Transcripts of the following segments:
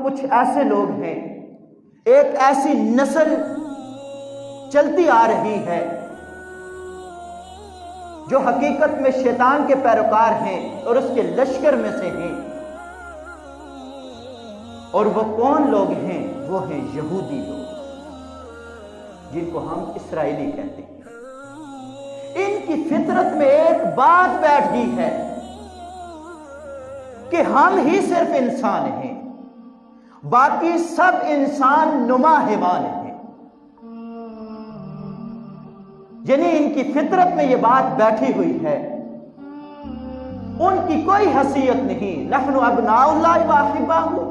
کچھ ایسے لوگ ہیں، ایک ایسی نسل چلتی آ رہی ہے جو حقیقت میں شیطان کے پیروکار ہیں اور اس کے لشکر میں سے ہیں، اور وہ کون لوگ ہیں؟ وہ ہیں یہودی لوگ، جن کو ہم اسرائیلی کہتے ہیں۔ ان کی فطرت میں ایک بات بیٹھ گئی ہے کہ ہم ہی صرف انسان ہیں، باقی سب انسان نما حیوان ہیں۔ یعنی ان کی فطرت میں یہ بات بیٹھی ہوئی ہے، ان کی کوئی حیثیت نہیں، نحن ابناء اللہ و احباؤہ،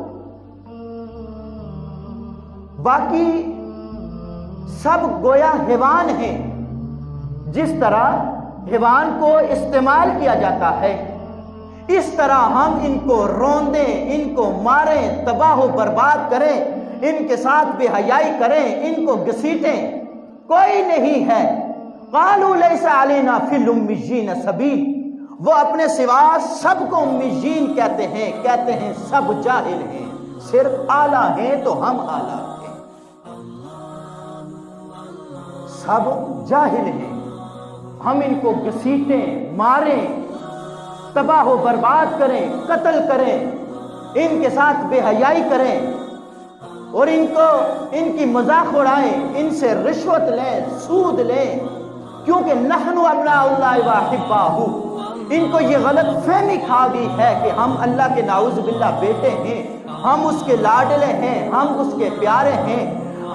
باقی سب گویا حیوان ہیں۔ جس طرح حیوان کو استعمال کیا جاتا ہے، اس طرح ہم ان کو روندیں، ان کو ماریں، تباہ و برباد کریں، ان کے ساتھ بے حیائی کریں، ان کو گھسیٹیں، کوئی نہیں ہے۔ قالوا لیس علینا فی الامیین سبیل، وہ اپنے سوا سب کو امیین کہتے ہیں سب جاہل ہیں، صرف اعلیٰ ہیں تو ہم اعلیٰ ہیں، سب جاہل ہیں۔ ہم ان کو گھسیٹیں، ماریں، تباہ و برباد کریں، قتل کریں، ان کے ساتھ بے حیائی کریں، اور ان کی مذاق اڑائیں، ان سے رشوت لیں، سود لیں، کیونکہ نحن ابناء اللہ و احباؤہ۔ ان کو یہ غلط فہمی کھا گئی ہے کہ ہم اللہ کے نعوذ باللہ بیٹے ہیں، ہم اس کے لاڈلے ہیں، ہم اس کے پیارے ہیں،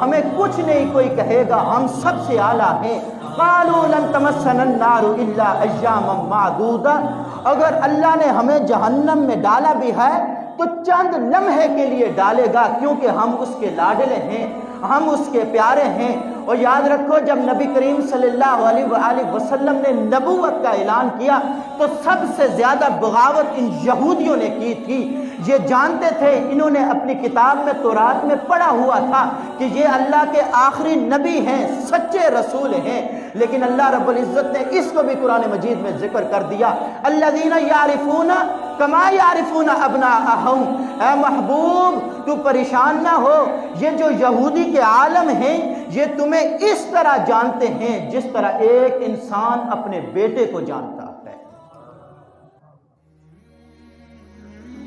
ہمیں کچھ نہیں کوئی کہے گا، ہم سب سے اعلیٰ ہیں۔ قالوا لن تمسنا النار الا ایاما معدودہ، اگر اللہ نے ہمیں جہنم میں ڈالا بھی ہے تو چند لمحے کے لیے ڈالے گا، کیونکہ ہم اس کے لاڈلے ہیں، ہم اس کے پیارے ہیں۔ اور یاد رکھو، جب نبی کریم صلی اللہ علیہ وآلہ وسلم نے نبوت کا اعلان کیا تو سب سے زیادہ بغاوت ان یہودیوں نے کی تھی۔ یہ جانتے تھے، انہوں نے اپنی کتاب میں تورات میں پڑھا ہوا تھا کہ یہ اللہ کے آخری نبی ہیں، سچے رسول ہیں، لیکن اللہ رب العزت نے اس کو بھی قرآن مجید میں ذکر کر دیا، الذین یعرفون کما یعرفون ابناءہم۔ اے محبوب، تو پریشان نہ ہو، یہ جو یہودی کے عالم ہیں یہ تمہیں اس طرح جانتے ہیں جس طرح ایک انسان اپنے بیٹے کو جانتا ہے۔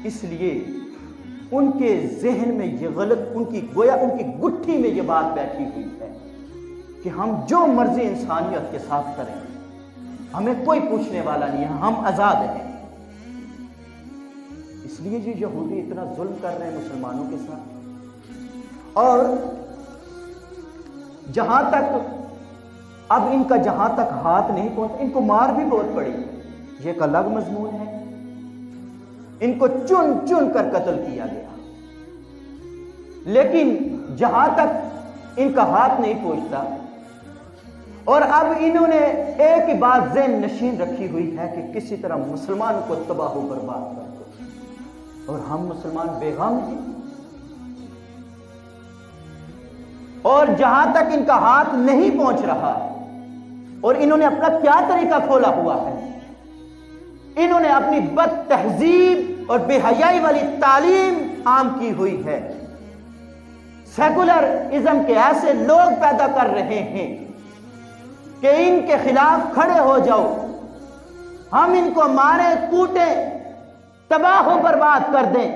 اس لیے ان کے ذہن میں یہ غلط، ان کی گٹھی میں یہ بات بیٹھی ہوئی ہے کہ ہم جو مرضی انسانیت کے ساتھ کریں، ہمیں کوئی پوچھنے والا نہیں ہے، ہم آزاد ہیں۔ اس لیے یہ یہودی اتنا ظلم کر رہے ہیں مسلمانوں کے ساتھ، اور جہاں تک ہاتھ نہیں پہنچا، ان کو مار بھی بہت پڑی، یہ ایک الگ مضمون ہے۔ ان کو چن چن کر قتل کیا گیا، لیکن جہاں تک ان کا ہاتھ نہیں پہنچتا، اور اب انہوں نے ایک ہی بات ذہن نشین رکھی ہوئی ہے کہ کسی طرح مسلمان کو تباہ و برباد کر دو، اور ہم مسلمان بے غم ہیں۔ اور جہاں تک ان کا ہاتھ نہیں پہنچ رہا، اور انہوں نے اپنا کیا طریقہ کھولا ہوا ہے، انہوں نے اپنی بد تہذیب اور بے حیائی والی تعلیم عام کی ہوئی ہے۔ سیکولرازم کے ایسے لوگ پیدا کر رہے ہیں کہ ان کے خلاف کھڑے ہو جاؤ، ہم ان کو ماریں، کوٹیں، تباہ و برباد کر دیں،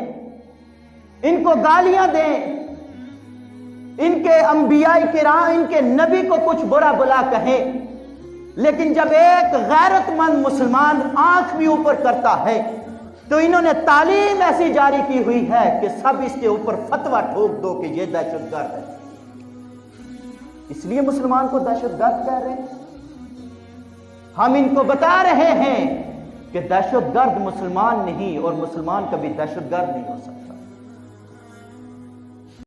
ان کو گالیاں دیں، ان کے انبیاء کرام، ان کے نبی کو کچھ برا بلا کہیں، لیکن جب ایک غیرت مند مسلمان آنکھ بھی اوپر کرتا ہے تو انہوں نے تعلیم ایسی جاری کی ہوئی ہے کہ سب اس کے اوپر فتویٰ ٹھوک دو کہ یہ دہشت گرد ہے۔ اس لیے مسلمان کو دہشت گرد کہہ رہے ہیں۔ ہم ان کو بتا رہے ہیں کہ دہشت گرد مسلمان نہیں، اور مسلمان کبھی دہشت گرد نہیں ہو سکتا۔